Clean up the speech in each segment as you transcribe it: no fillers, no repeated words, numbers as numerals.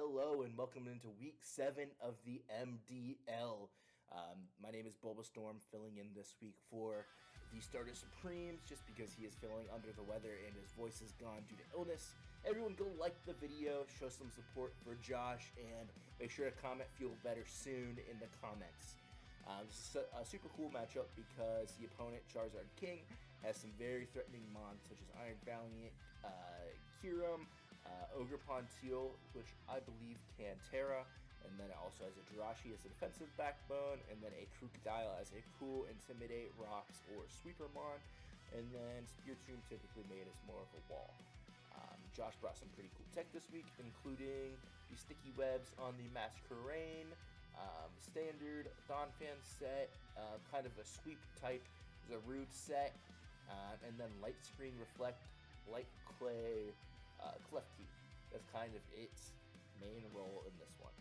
Hello and welcome into week 7 of the MDL. My name is bulbastorm, filling in this week for the starter Supremes just because he is feeling under the weather and his voice is gone due to illness. Everyone go like the video, show some support for Josh, and make sure to comment "Feel better soon" in the comments. This is a super cool matchup because the opponent, CharizardKing, has some very threatening mons such as Iron Valiant, Kyurem, Ogre Ponteal, which I believe can Terra, and then it also has a Jirachi as a defensive backbone, and then a Crocodile as a cool Intimidate, Rocks, or Sweeper mon, and then Spiritomb typically made as more of a wall. Josh brought some pretty cool tech this week, including the Sticky Webs on the Masquerain, standard Donphan set, kind of a sweep type Zarude set, and then Light Screen Reflect, Light Clay, Clef Key. That's kind of its main role in this one.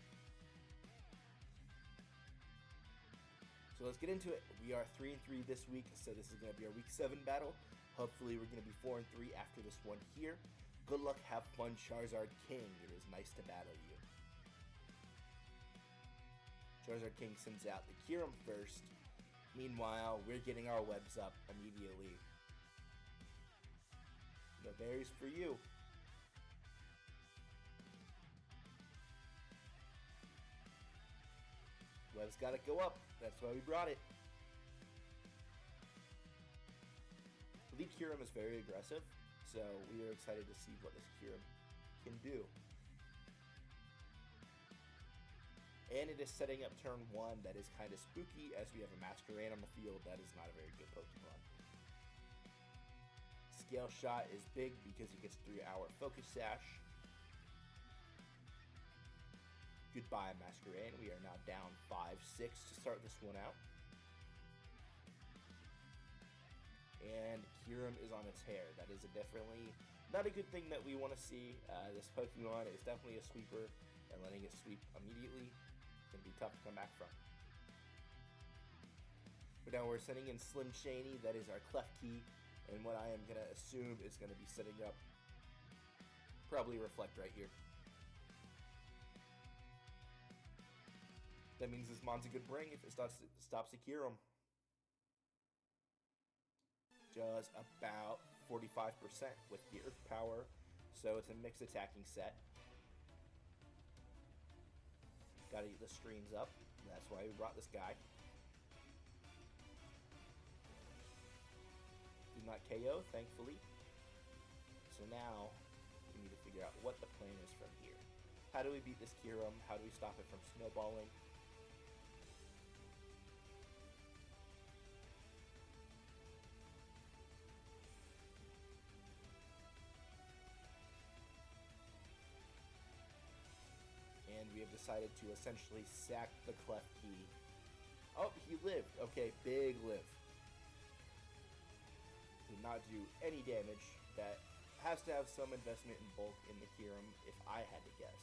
So let's get into it. We are 3-3 this week, so this is going to be our week 7 battle. Hopefully we're going to be 4-3 after this one here. Good luck, have fun, CharizardKing. It is nice to battle you. CharizardKing sends out the Kyurem first. Meanwhile, we're getting our webs up immediately. The berries for you. Web's gotta go up. That's why we brought it. The Kyurem is very aggressive, so we are excited to see what this Kyurem can do. And it is setting up turn 1 that is kind of spooky as we have a Masquerain on the field. That is not a very good Pokemon. Scale Shot is big because it gets 3-hour Focus Sash. Goodbye, Masquerain. We are now down 5-6 to start this one out. And Kyurem is on a tear. That is definitely not a good thing that we want to see. This Pokemon is definitely a sweeper, and letting it sweep immediately can be tough to come back from. But now we're sending in Slim Shady. That is our Clef Key, and what I am going to assume is going to be setting up probably Reflect right here. That means this mon's a good bring if it stops the Kyurem. Does about 45% with the Earth Power, so it's a mixed attacking set. Gotta get the screens up, that's why we brought this guy. Did not KO, thankfully. So now, we need to figure out what the plan is from here. How do we beat this Kyurem? How do we stop it from snowballing? And we have decided to essentially sack the Clef Key. Oh, he lived. Okay, big live. Did not do any damage. That has to have some investment in bulk in the Kyurem, if I had to guess.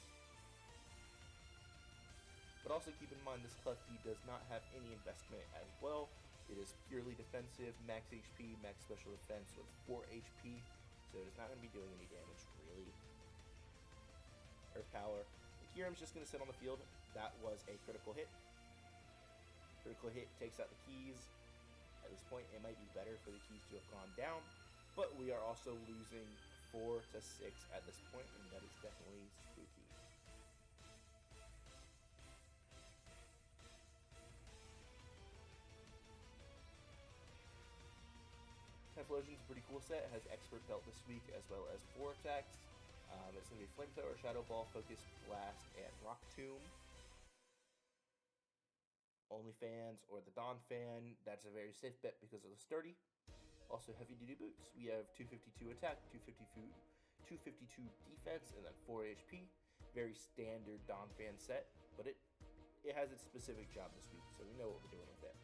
But also keep in mind this Clef Key does not have any investment as well. It is purely defensive, max HP, max special defense with 4 HP. So it's not going to be doing any damage, really. Earth Power. Kyurem's just going to sit on the field. That was a critical hit. Critical hit takes out the keys. At this point, it might be better for the keys to have gone down, but we are also losing 4 to 6 at this point, and that is definitely spooky. Typhlosion's a pretty cool set. It has Expert Belt this week as well as 4 attacks. It's going to be Flamethrower, Shadow Ball, Focus Blast, and Rock Tomb. OnlyFans or the Donphan, that's a very safe bet because of the Sturdy. Also heavy duty boots. We have 252 attack, 252 defense, and then 4 HP. Very standard Donphan set, but it has its specific job this week, so we know what we're doing with it.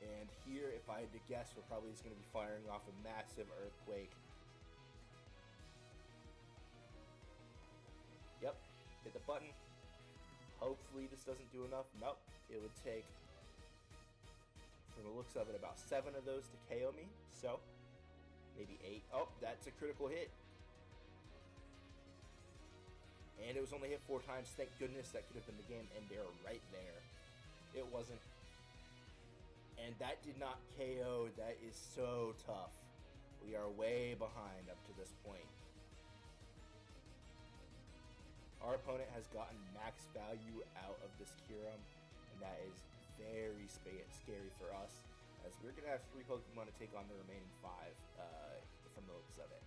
And here, if I had to guess, we're probably just going to be firing off a massive Earthquake. Yep, hit the button. Hopefully this doesn't do enough. Nope, it would take from the looks of it, about 7 of those to KO me. So, maybe 8. Oh, that's a critical hit. And it was only hit 4 times. Thank goodness, that could have been the game ender right there. It wasn't. And that did not KO. That is so tough. We are way behind up to this point. Our opponent has gotten max value out of this Kyurem, and that is very scary for us, as we're going to have 3 Pokemon to take on the remaining 5 from the looks of it.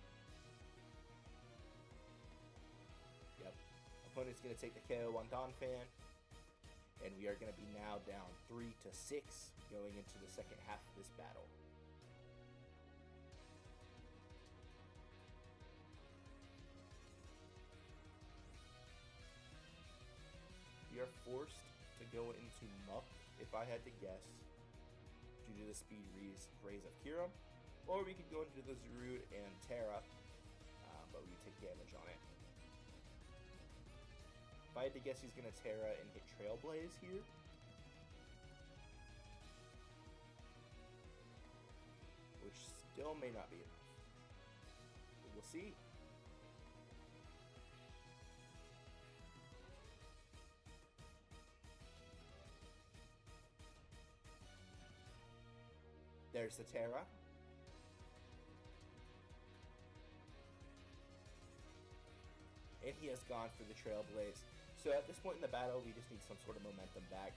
Yep. Opponent's going to take the KO on Donphan, and we are going to be now down 3-6 going into the second half of this battle. We are forced to go into Muck, if I had to guess, due to the speed raise of Kyurem, or we could go into the Zarude and Terra, but we take damage on it. If I had to guess, he's going to Terra and hit Trailblaze here. Which still may not be enough. But we'll see. There's the Terra. And he has gone for the Trailblaze. So at this point in the battle, we just need some sort of momentum back.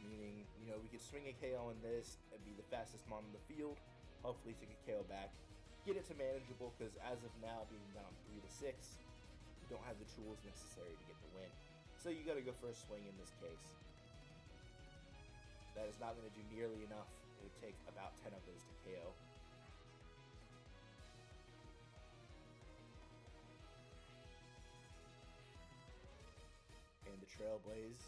Meaning, we could swing a KO in this and be the fastest mon in the field. Hopefully take a KO back. Get it to manageable, because as of now, being down 3-6, you don't have the tools necessary to get the win. So you got to go for a swing in this case. That is not going to do nearly enough. It would take about 10 of those to KO. And the Trailblaze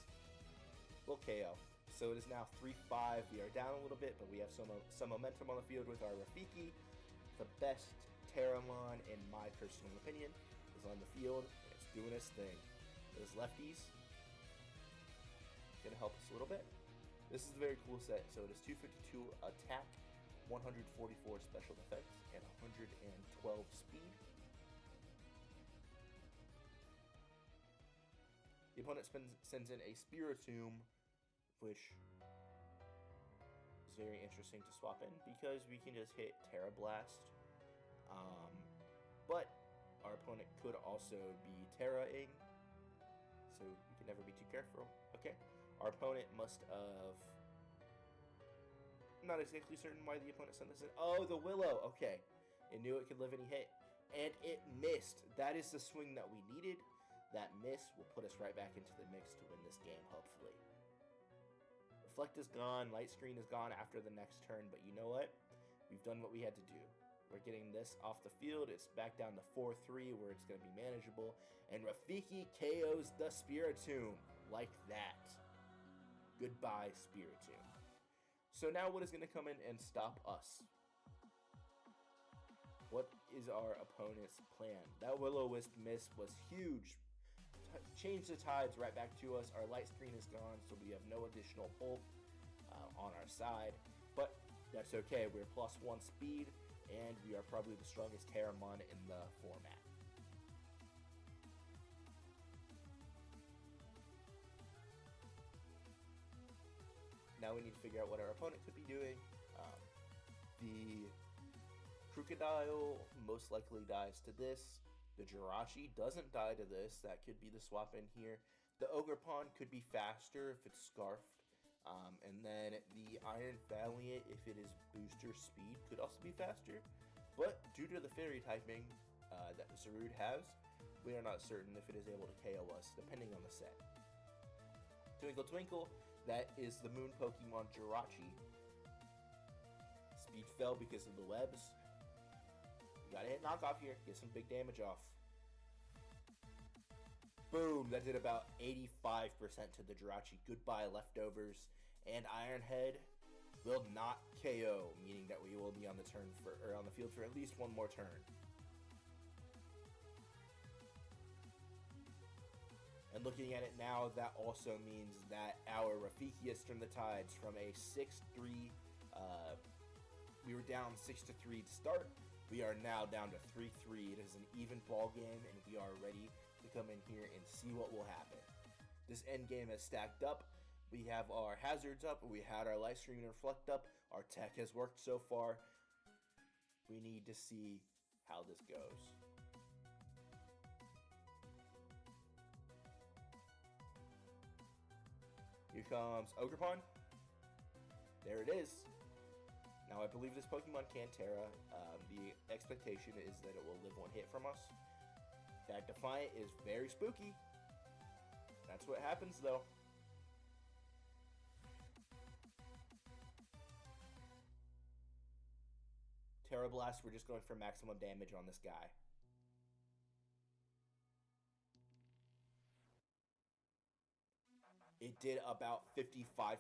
will KO. So it is now 3-5. We are down a little bit, but we have some momentum on the field with our Rafiki. The best Terramon, in my personal opinion, is on the field. And it's doing its thing. Those lefties gonna help us a little bit. This is a very cool set. So it is 252 attack, 144 special defense, and 112 speed. The opponent sends in a Spiritomb, which is very interesting to swap in because we can just hit Terra Blast. But our opponent could also be Terra-ing, so we can never be too careful. Okay, our opponent must have... I'm not exactly certain why the opponent sent this in. Oh, the Willow. Okay, it knew it could live any hit, and it missed. That is the swing that we needed. That miss will put us right back into the mix to win this game, hopefully. Reflect is gone, Light Screen is gone after the next turn, but you know what? We've done what we had to do. We're getting this off the field. It's back down to 4-3, where it's going to be manageable. And Rafiki KOs the Spiritomb, like that. Goodbye, Spiritomb. So now what is going to come in and stop us? What is our opponent's plan? That Will-O-Wisp miss was huge. Change the tides right back to us. Our light screen is gone, so we have no additional bulk on our side. But that's okay. We're +1 speed, and we are probably the strongest Terramon in the format. Now we need to figure out what our opponent could be doing. The Crocodile most likely dies to this. The Jirachi doesn't die to this. That could be the swap in here. The Ogerpon could be faster if it's Scarfed. And then the Iron Valiant, if it is booster speed, could also be faster. But due to the Fairy typing that the Zarude has, we are not certain if it is able to KO us, depending on the set. Twinkle Twinkle, that is the Moon Pokemon Jirachi. Speed fell because of the webs. Gotta hit knockoff here, get some big damage off. Boom, that did about 85% to the Jirachi. Goodbye, leftovers. And Iron Head will not KO, meaning that we will be on the field for at least one more turn. And looking at it now, that also means that our Rafiki has turned the tides from a 6-3 We were down 6-3 to start. We are now down to 3-3. It is an even ball game, and we are ready to come in here and see what will happen. This end game is stacked up. We have our hazards up. We had our light stream and reflect up. Our tech has worked so far. We need to see how this goes. Here comes Ogerpon. There it is. Now, I believe this Pokemon can Terra. The expectation is that it will live one hit from us. That Defiant is very spooky. That's what happens, though. Terra Blast, we're just going for maximum damage on this guy. It did about 55%.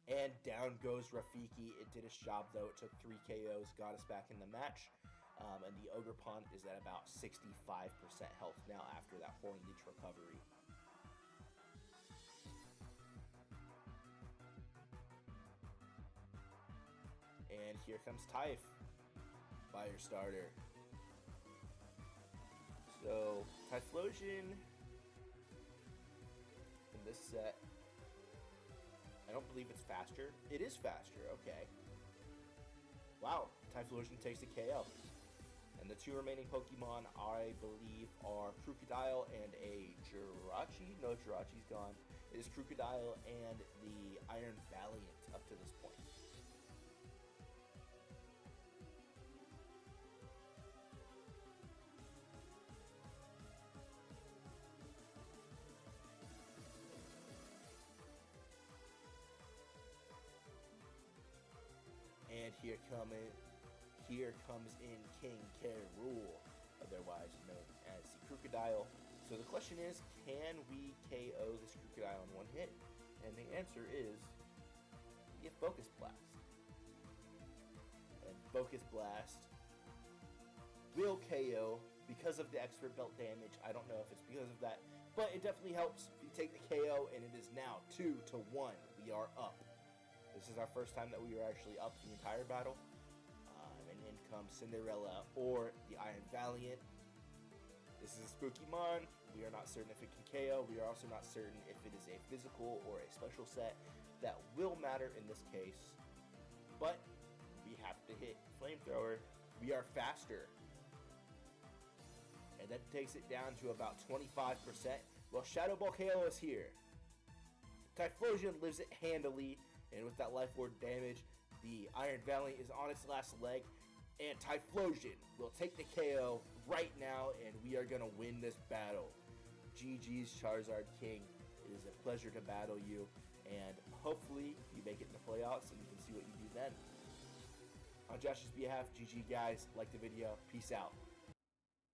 And down goes Rafiki. It did its job, though. It took 3 KOs, got us back in the match. And the Ogerpon is at about 65% health now after that Horn Leech recovery. And here comes Typh, Fire Starter. So, Typhlosion in this set, I don't believe it's faster. It is faster, okay. Wow, Typhlosion takes a KO. And the 2 remaining Pokemon, I believe, are Crocodile and a Jirachi. No, Jirachi's gone. It is Crocodile and the Iron Valiant up to this point. And here comes in King K. Rool, otherwise known as the Crocodile. So the question is, can we KO this Crocodile in one hit? And the answer is, get Focus Blast. And Focus Blast will KO because of the expert belt damage. I don't know if it's because of that, but it definitely helps. We take the KO, and it is now 2-1. We are up. This is our first time that we were actually up the entire battle. And in comes Cinderella or the Iron Valiant. This is a spooky mon. We are not certain if it can KO. We are also not certain if it is a physical or a special set. That will matter in this case. But we have to hit Flamethrower. We are faster. And that takes it down to about 25%. Well, Shadow Ball KO is here. Typhlosion lives it handily. And with that Life Orb damage, the Iron Valiant is on its last leg. And Typhlosion will take the KO right now, and we are going to win this battle. GG's CharizardKing. It is a pleasure to battle you, and hopefully you make it in the playoffs and you can see what you do then. On Josh's behalf, GG guys. Like the video. Peace out.